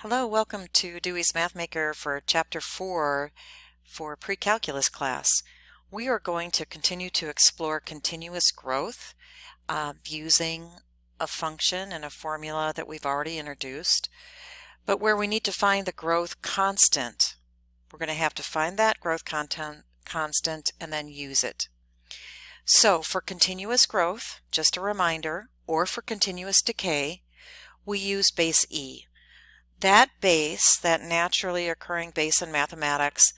Hello, welcome to Dewey's Math Maker for Chapter 4 for Pre-Calculus class. We are going to continue to explore continuous growth using a function and a formula that we've already introduced, but where we need to find the growth constant. We're going to have to find that growth constant and then use it. So for continuous growth, just a reminder, or for continuous decay, we use base E. That base, that naturally occurring base in mathematics,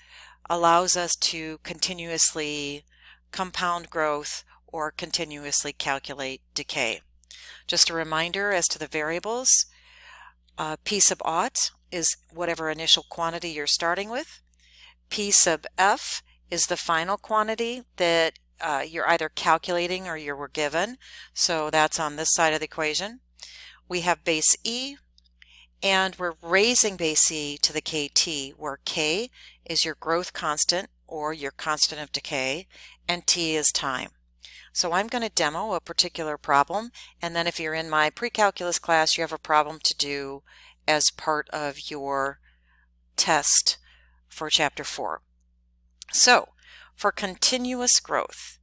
allows us to continuously compound growth or continuously calculate decay. Just a reminder as to the variables, P sub aught is whatever initial quantity you're starting with. P sub f is the final quantity that you're either calculating or you were given, so that's on this side of the equation. We have base E, and we're raising base E to the kt, where k is your growth constant or your constant of decay, and t is time. So I'm going to demo a particular problem, and then if you're in my pre-calculus class, you have a problem to do as part of your test for Chapter 4. So, for continuous growth,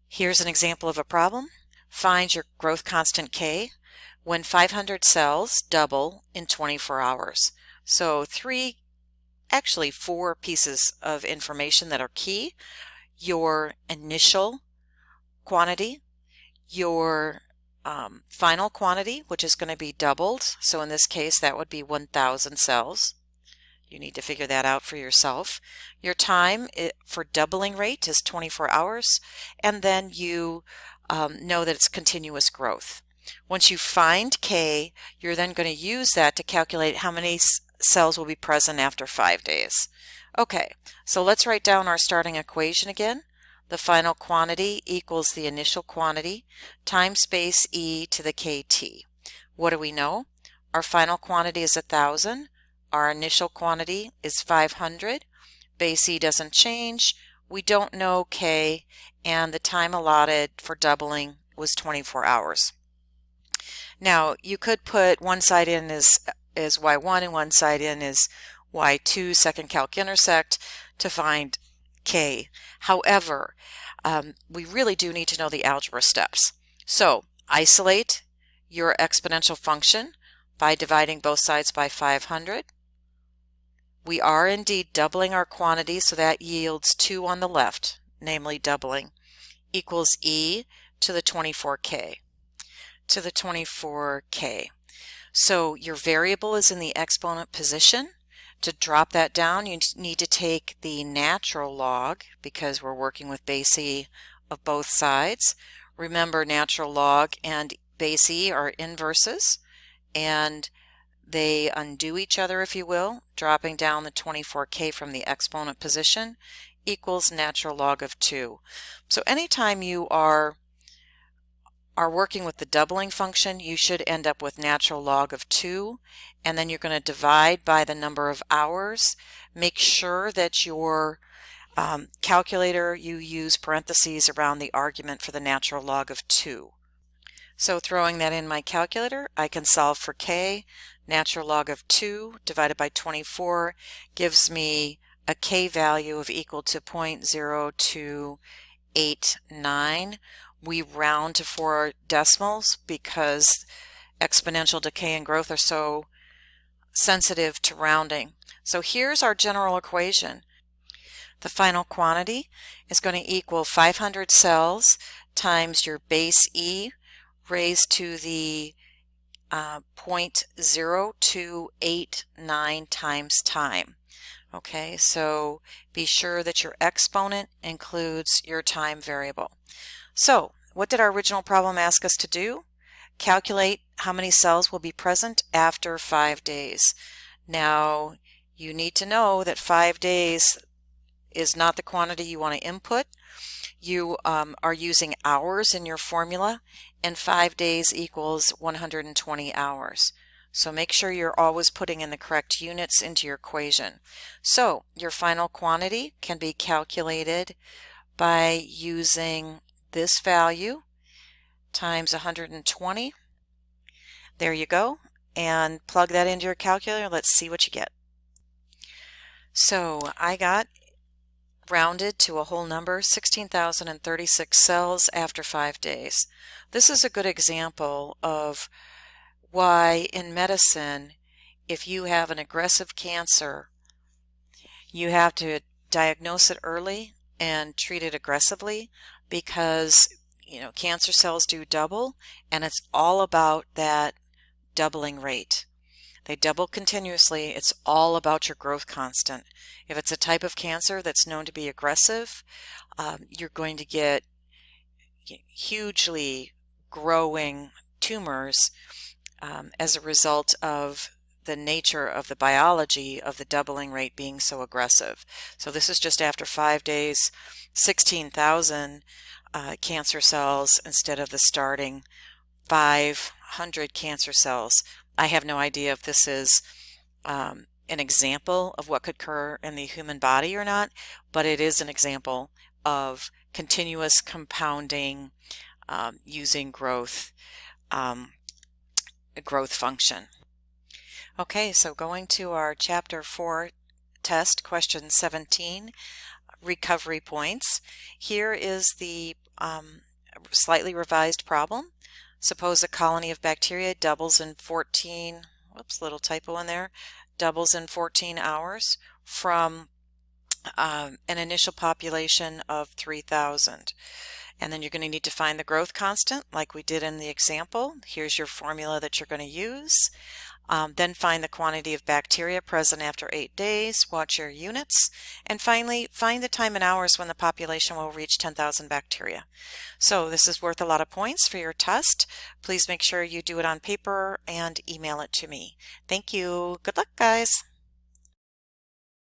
here's an example of a problem. Find your growth constant k when 500 cells double in 24 hours. So actually four pieces of information that are key: your initial quantity, your final quantity, which is going to be doubled. So in this case, that would be 1,000 cells. You need to figure that out for yourself. Your time for doubling rate is 24 hours, and then you know that it's continuous growth. Once you find k, you're then going to use that to calculate how many cells will be present after 5 days. Okay, so let's write down our starting equation again. The final quantity equals the initial quantity times base E to the kt. What do we know? Our final quantity is 1,000. Our initial quantity is 500. Base E doesn't change. We don't know k, and the time allotted for doubling was 24 hours. Now, you could put one side in as y1 and one side in as y2, second calc intersect, to find k. However, we really do need to know the algebra steps. So, isolate your exponential function by dividing both sides by 500. We are indeed doubling our quantity, so that yields 2 on the left, namely doubling, equals e to the 24k. To the 24k. So your variable is in the exponent position. To drop that down, you need to take the natural log, because we're working with base E of both sides. Remember, natural log and base E are inverses, and they undo each other, if you will. Dropping down the 24k from the exponent position equals natural log of 2. So anytime you are working with the doubling function, you should end up with natural log of 2, and then you're going to divide by the number of hours. Make sure that your calculator, you use parentheses around the argument for the natural log of 2. So throwing that in my calculator, I can solve for k. Natural log of 2 divided by 24 gives me a k value of equal to 0.0289. We round to 4 decimals because exponential decay and growth are so sensitive to rounding. So here's our general equation. The final quantity is going to equal 500 cells times your base E raised to the 0.0289 times time. Okay, so be sure that your exponent includes your time variable. So, what did our original problem ask us to do? Calculate how many cells will be present after 5 days. Now, you need to know that 5 days is not the quantity you want to input. You are using hours in your formula, and 5 days equals 120 hours. So make sure you're always putting in the correct units into your equation. So, your final quantity can be calculated by using this value times 120. There you go. and plug that into your calculator. Let's see what you get. So I got rounded to a whole number, 16,036 cells after 5 days. This is a good example of why in medicine, if you have an aggressive cancer, you have to diagnose it early and treat it aggressively, because cancer cells do double, and it's all about that doubling rate. They double continuously. It's all about your growth constant. If it's a type of cancer that's known to be aggressive, you're going to get hugely growing tumors as a result of the nature of the biology of the doubling rate being so aggressive. So this is just after 5 days, 16,000 cancer cells instead of the starting 500 cancer cells. I have no idea if this is an example of what could occur in the human body or not, but it is an example of continuous compounding using growth function. Okay, so going to our Chapter 4 test, question 17, recovery points. Here is the slightly revised problem. Suppose a colony of bacteria doubles in 14, whoops, little typo in there, doubles in 14 hours from an initial population of 3,000. And then you're going to need to find the growth constant like we did in the example. Here's your formula that you're going to use. Then find the quantity of bacteria present after 8 days, watch your units, and finally find the time in hours when the population will reach 10,000 bacteria. So this is worth a lot of points for your test. Please make sure you do it on paper and email it to me. Thank you. Good luck, guys.